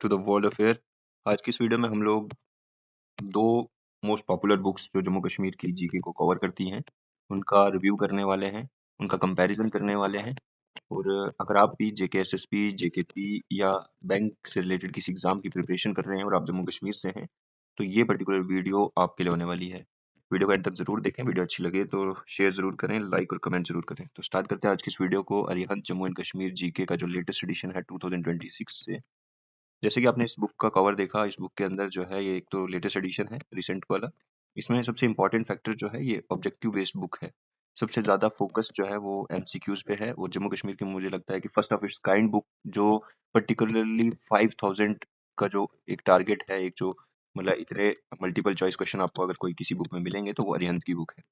To the world affair. आज की इस वीडियो में हम लोग दो मोस्ट पॉपुलर बुक्स जो जम्मू कश्मीर की जीके को कवर करती हैं उनका रिव्यू करने वाले हैं, उनका कंपैरिजन करने वाले हैं। और अगर आप भी जेके एसएसपी, जेकेपी या बैंक से रिलेटेड किसी एग्जाम की प्रिपरेशन कर रहे हैं और आप जम्मू कश्मीर से हैं तो ये पर्टिकुलर वीडियो आपके लिए होने वाली है। वीडियो को एंड तक जरूर देखें। वीडियो अच्छी लगे तो शेयर जरूर करें, लाइक और कमेंट जरूर करें। तो स्टार्ट करते हैं आज की इस वीडियो को अरिहंत जम्मू एंड कश्मीर जीके का जो लेटेस्ट एडिशन है 2026 से। जैसे कि आपने इस बुक का कवर देखा, इस बुक के अंदर जो है ये एक तो लेटेस्ट एडिशन है, रिसेंट वाला। इसमें सबसे इंपॉर्टेंट फैक्टर जो है ये ऑब्जेक्टिव बेस्ड बुक है। सबसे ज्यादा फोकस जो है वो एमसीक्यूज पे है। वो जम्मू कश्मीर की मुझे लगता है कि first of its kind book जो पर्टिकुलरली 5000 का जो एक टारगेट है, एक जो मतलब इतने मल्टीपल चॉइस क्वेश्चन आपको अगर कोई किसी बुक में मिलेंगे तो वो अरिहंत की बुक है।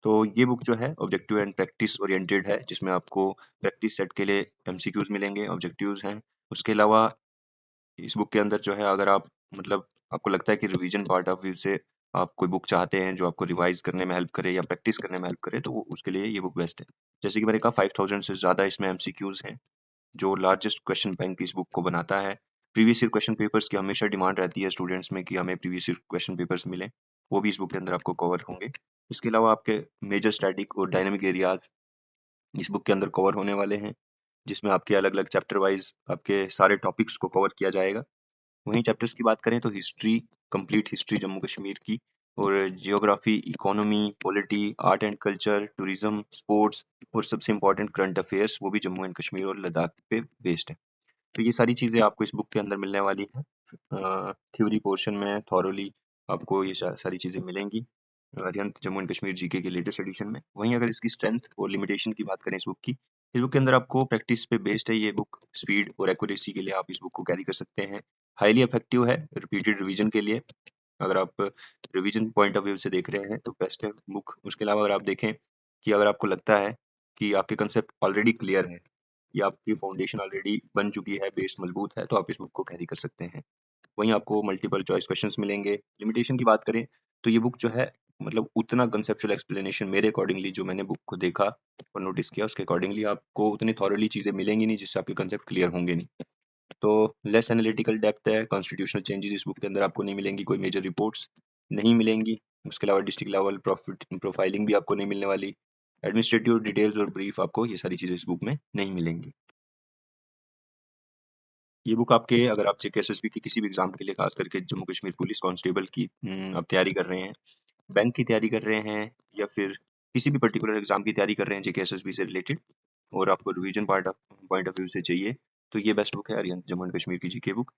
तो ये बुक जो है ऑब्जेक्टिव एंड प्रैक्टिस ओरिएंटेड है, जिसमें आपको प्रैक्टिस सेट के लिए एमसीक्यूज मिलेंगे, ऑब्जेक्टिव्स हैं। उसके अलावा इस बुक के अंदर जो है अगर आप मतलब आपको लगता है कि रिवीजन पार्ट ऑफ व्यू से आप कोई बुक चाहते हैं जो आपको रिवाइज करने में हेल्प करे या प्रैक्टिस करने में हेल्प करे तो उसके लिए ये बुक बेस्ट है। जैसे कि मैंने कहा 5000 से ज़्यादा इसमें एमसीक्यूज हैं, जो लार्जेस्ट क्वेश्चन बैंक इस बुक को बनाता है। प्रीवियस ईयर क्वेश्चन पेपर्स की हमेशा डिमांड रहती है स्टूडेंट्स में कि हमें प्रीवियस ईयर क्वेश्चन पेपर्स मिले, वो भी इस बुक के अंदर आपको कवर होंगे। इसके अलावा आपके मेजर स्टैटिक और डायनेमिक एरियाज इस बुक के अंदर कवर होने वाले हैं, जिसमें आपके अलग अलग चैप्टर वाइज आपके सारे टॉपिक्स को कवर किया जाएगा। वहीं चैप्टर्स की बात करें तो history, complete history Jammu Kashmir की, और geography, economy, polity, art and culture, tourism, sports और सबसे इंपॉर्टेंट करंट अफेयर्स, वो भी जम्मू एंड कश्मीर और लद्दाख पे बेस्ड है। तो ये सारी चीज़ें आपको इस बुक के अंदर मिलने वाली हैं। थ्योरी पोर्शन में थॉरोली आपको ये सारी चीज़ें मिलेंगी अरिहंत जम्मू एंड कश्मीर जीके के लेटेस्ट एडिशन में। वहीं अगर इसकी स्ट्रेंथ और लिमिटेशन की बात करें इस बुक की, इस बुक के अंदर आपको प्रैक्टिस पे बेस्ड है ये बुक। स्पीड और एक्यूरेसी के लिए आप इस बुक को कैरी कर सकते हैं। हाईली इफेक्टिव है रिपीटेड रिवीजन के लिए। अगर आप रिवीजन पॉइंट ऑफ व्यू से देख रहे हैं तो बेस्ट है बुक। उसके अलावा अगर आप देखें कि अगर आपको लगता है कि आपके कंसेप्ट ऑलरेडी क्लियर है या आपकी फाउंडेशन ऑलरेडी बन चुकी है, बेस मजबूत है, तो आप इस बुक को कैरी कर सकते हैं। वहीं आपको मल्टीपल चॉइस क्वेश्चंस मिलेंगे। लिमिटेशन की बात करें तो ये बुक जो है मतलब उतना कंसेप्चुअल एक्सप्लेनेशन मेरे अकॉर्डिंगली जो मैंने बुक को देखा और नोटिस किया उसके अकॉर्डिंगली आपको उतनी थॉरली चीज़ें मिलेंगी नहीं जिससे आपके कंसेप्ट क्लियर होंगे नहीं। तो लेस एनालिटिकल डेप्थ है। कॉन्स्टिट्यूशनल चेंजेस इस बुक के अंदर आपको नहीं मिलेंगी, कोई मेजर रिपोर्ट्स नहीं मिलेंगी। उसके अलावा डिस्ट्रिक्ट लेवल प्रॉफिट प्रोफाइलिंग भी आपको नहीं मिलने वाली। एडमिनिस्ट्रेटिव डिटेल्स और ब्रीफ आपको ये सारी चीज़ें इस बुक में नहीं मिलेंगी। ये बुक आपके अगर आप जेके एसएसबी की किसी भी एग्जाम के लिए, खास करके जम्मू कश्मीर पुलिस कांस्टेबल की आप तैयारी कर रहे हैं, बैंक की तैयारी कर रहे हैं, या फिर किसी भी पर्टिकुलर एग्जाम की तैयारी कर रहे हैं जेके एसएसबी से रिलेटेड, और आपको रिवीजन पॉइंट ऑफ व्यू से चाहिए, तो ये बेस्ट बुक है अरिहंत जम्मू एंड कश्मीर की जीके बुक।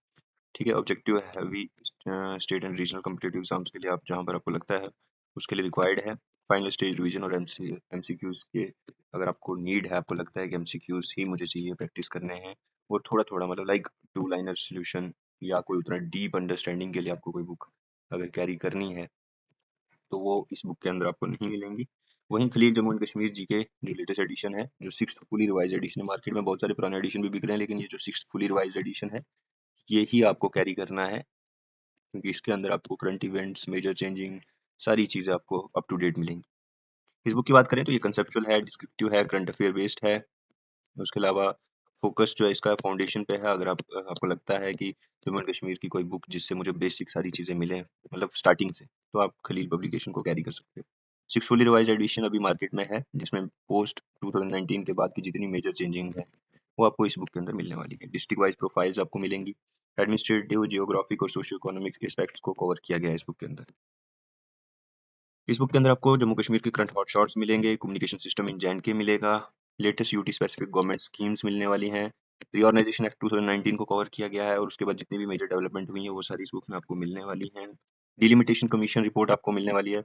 ठीक है, objective heavy state and regional competitive exams के लिए आप जहाँ पर आपको लगता है उसके लिए रिक्वायर्ड है। फाइनल स्टेज रिवीजन और एमसीक्यूज के अगर आपको नीड है, आपको लगता है कि एमसीक्यूज ही मुझे चाहिए प्रैक्टिस करने हैं और थोड़ा थोड़ा मतलब लाइक टू लाइनर सोल्यूशन या कोई उतना डीप अंडरस्टैंडिंग के लिए आपको कोई बुक अगर कैरी करनी है तो वो इस बुक के अंदर आपको नहीं मिलेंगी। वहीं खलील जम्मू एंड कश्मीर जीके जो लेटेस्ट एडिशन है, जो सिक्स फुली रिवाइज एडिशन है, मार्केट में बहुत सारे पुराने एडिशन भी बिक रहे हैं लेकिन ये जो सिक्स फुली रिवाइज एडिशन है ये ही आपको कैरी करना है, क्योंकि इसके अंदर आपको करंट इवेंट्स, मेजर चेंजिंग, सारी चीज़ें आपको अप टू डेट मिलेंगी। इस बुक की बात करें तो ये कंसेप्चुअल है, डिस्क्रिप्टिव है, करंट अफेयर बेस्ड है। उसके अलावा फोकस जो है इसका फाउंडेशन पे है। अगर आपको लगता है कि जम्मू एंड कश्मीर की कोई बुक जिससे मुझे बेसिक सारी चीज़ें मिले मतलब स्टार्टिंग से, तो आप खलील पब्लिकेशन को कैरी कर सकते हो। सिक्स फुली रिवाइज एडिशन अभी मार्केट में है, जिसमें पोस्ट 2019 के बाद की जितनी मेजर चेंजिंग है वो आपको इस बुक के अंदर मिलने वाली है। डिस्ट्रिक्ट वाइज प्रोफाइल्स आपको मिलेंगी। एडमिनिस्ट्रेटिव, जियोग्राफिक और सोशियो इकोनॉमिक एस्पेक्ट्स को कवर किया गया है इस बुक के अंदर। इस बुक के अंदर आपको जम्मू कश्मीर के करंट हॉटशॉट्स मिलेंगे, कम्युनिकेशन सिस्टम इन जे मिलेगा, latest UT specific government schemes मिलने वाली हैं, रिऑर्गेनाइजेशन एक्ट 2019 को कवर किया गया है और उसके बाद जितनी भी मेजर डेवलपमेंट हुई है वो सारी इस बुक में आपको मिलने वाली हैं। डिलिमिटेशन कमीशन रिपोर्ट आपको मिलने वाली है।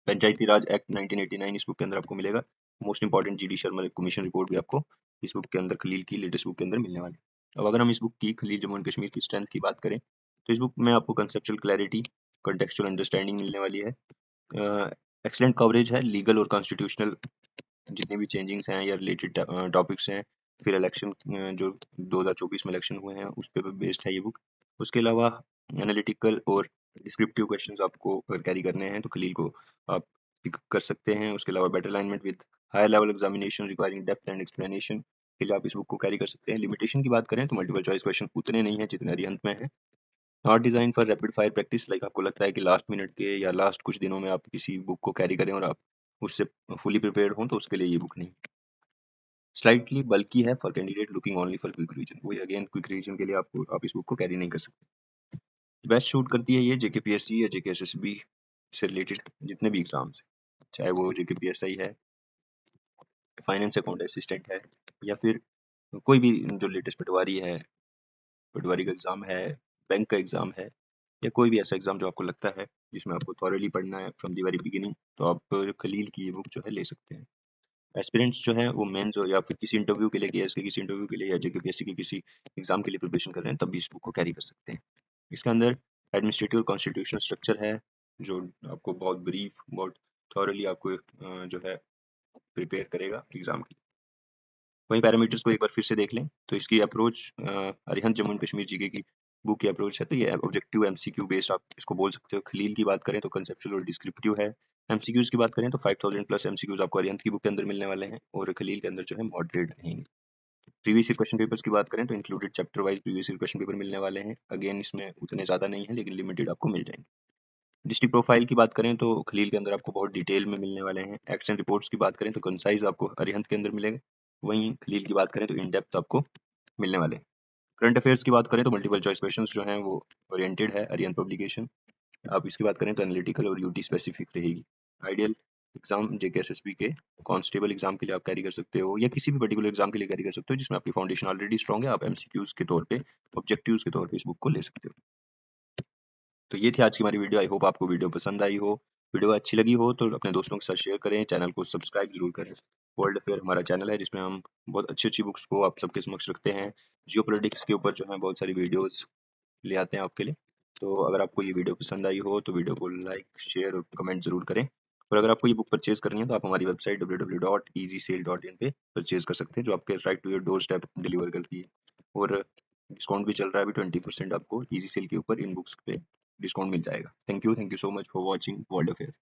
पंचायती राज एक्ट 1989 इस बुक के अंदर आपको मिलेगा। Most important judicial commission report भी आपको इस बुक के अंदर, खलील की लेटेस्ट बुक के अंदर मिलने वाली है। अब अगर हम इस बुक की खलील जम्मू एंड कश्मीर की स्ट्रेंथ की बात करें तो इस बुक में आपको कंसेप्चुअल क्लैरिटी, कॉन्टेक्चुअल अंडरस्टैंडिंग मिलने वाली है। एक्सलेंट कवरेज है लीगल और कॉन्स्टिट्यूशनल जितने भी चेंजिंग्स हैं या रिलेटेड टॉपिक्स हैं, फिर इलेक्शन जो 2024 में इलेक्शन हुए हैं उस पर बेस्ड है ये बुक। उसके अलावा एनालिटिकल और डिस्क्रिप्टिव क्वेश्चंस आपको अगर कैरी करने हैं तो खलील को आप पिक कर सकते हैं। उसके अलावा better alignment with higher level examination requiring depth and explanation, के लिए आप इस बुक को कैरी कर सकते हैं। लिमिटेशन की बात करें तो मल्टीपल चॉइस क्वेश्चन उतने नहीं है जितने अरिहंत में है। Not design for rapid fire practice, like आपको लगता है कि लास्ट मिनट के या लास्ट कुछ दिनों में आप किसी बुक को कैरी करें और आप उससे फुली प्रिपेयर्ड हों, तो उसके लिए ये बुक नहीं। स्लाइटली बल्की है for candidate looking only for quick revision, वही अगेन क्विक रिवीजन के लिए आप इस बुक को कैरी नहीं कर सकते। बेस्ट शूट करती है ये जेकेपीएससी या जेकेएसएसबी से रिलेटेड जितने भी एग्जाम्स हैं, चाहे वो जेकेपीएसआई है, फाइनेंस अकाउंट असिस्टेंट है, या फिर कोई भी जो लेटेस्ट पटवारी है, पटवारी का एग्जाम है, बैंक का एग्जाम है, या कोई भी ऐसा एग्जाम जो आपको लगता है जिसमें आपको थॉरली पढ़ना है फ्रॉम द वेरी बिगिनिंग, तो आप खलील की ये बुक जो है ले सकते हैं। एस्पिरेंट्स जो है वो मेंस या फिर किसी इंटरव्यू के लिए, केएस के किसी इंटरव्यू के लिए या जेकेपीएससी के किसी एग्जाम के लिए प्रिपरेशन कर रहे हैं, तब भी इस बुक को कैरी कर सकते हैं। इसके अंदर एडमिनिस्ट्रेटिव और कॉन्स्टिट्यूशनल स्ट्रक्चर है जो आपको बहुत ब्रीफ, बहुत थॉरली आपको जो है प्रिपेयर करेगा एग्जाम के लिए। वहीं पैरामीटर्स को एक बार फिर से देख लें तो इसकी approach Arihant Jammu and Kashmir GK की बुक की अप्रोच है, तो ये ऑब्जेक्टिव एमसीक्यू बेस्ड आप इसको बोल सकते हो। खलील की बात करें तो कंसेप्चुअल और डिस्क्रिप्टिव है। एमसीक्यूज की बात करें तो 5000 प्लस एमसीक्यूज आपको अरिहंत की बुक के अंदर मिलने वाले हैं और खलील के अंदर जो है मॉडरेट रहेंगे। प्रीवियस ईयर क्वेश्चन पेपर्स की बात करें तो included chapter wise previous year question paper मिलने वाले हैं। अगेन इसमें उतने ज़्यादा नहीं है लेकिन लिमिटेड आपको मिल जाएंगे। डिस्ट्रिक्ट प्रोफाइल की बात करें तो खलील के अंदर आपको बहुत डिटेल में मिलने वाले हैं। एक्शन रिपोर्ट्स की बात करें तो कंसाइज आपको अरिहंत के अंदर मिलेगा। वहीं खलील की बात करें तो इन डेप्थ आपको मिलने वाले हैं। करंट अफेयर्स की बात करें तो मल्टीपल चॉइस क्वेश्चंस जो हैं वो ओरिएंटेड है अरिहंत पब्लिकेशन। आप इसकी बात करें तो एनालिटिकल और यूटी स्पेसिफिक रहेगी। आइडियल एग्जाम जेकेएसएसबी के कांस्टेबल एग्जाम के लिए आप कैरी कर सकते हो या किसी भी पर्टिकुलर एग्जाम के लिए कैरी कर सकते हो जिसमें आपकी फाउंडेशन ऑलरेडी स्ट्रॉन्ग है। आप एमसीक्यूज के तौर पे, ऑब्जेक्टिव्स के तौर पे इस बुक को ले सकते हो। तो ये थी आज की हमारी वीडियो। आई होप आपको वीडियो पसंद आई हो। वीडियो अच्छी लगी हो तो अपने दोस्तों के साथ शेयर करें, चैनल को सब्सक्राइब जरूर करें। वर्ल्ड अफेयर हमारा चैनल है जिसमें हम बहुत अच्छी अच्छी बुक्स को आप सबके समक्ष रखते हैं। जियोपॉलिटिक्स के ऊपर जो है बहुत सारी वीडियोस ले आते हैं आपके लिए। तो अगर आपको ये वीडियो पसंद आई हो तो वीडियो को लाइक, शेयर और कमेंट जरूर करें। और अगर आपको ये बुक परचेज करनी है तो आप हमारी वेबसाइट www.easysale.in पे परचेज कर सकते हैं, जो आपके right to your door step deliver करती है। और डिस्काउंट भी चल रहा है अभी 20% आपको इजी सेल के ऊपर इन बुक्स पे डिस्काउंट मिल जाएगा। Thank you so much for watching world affair.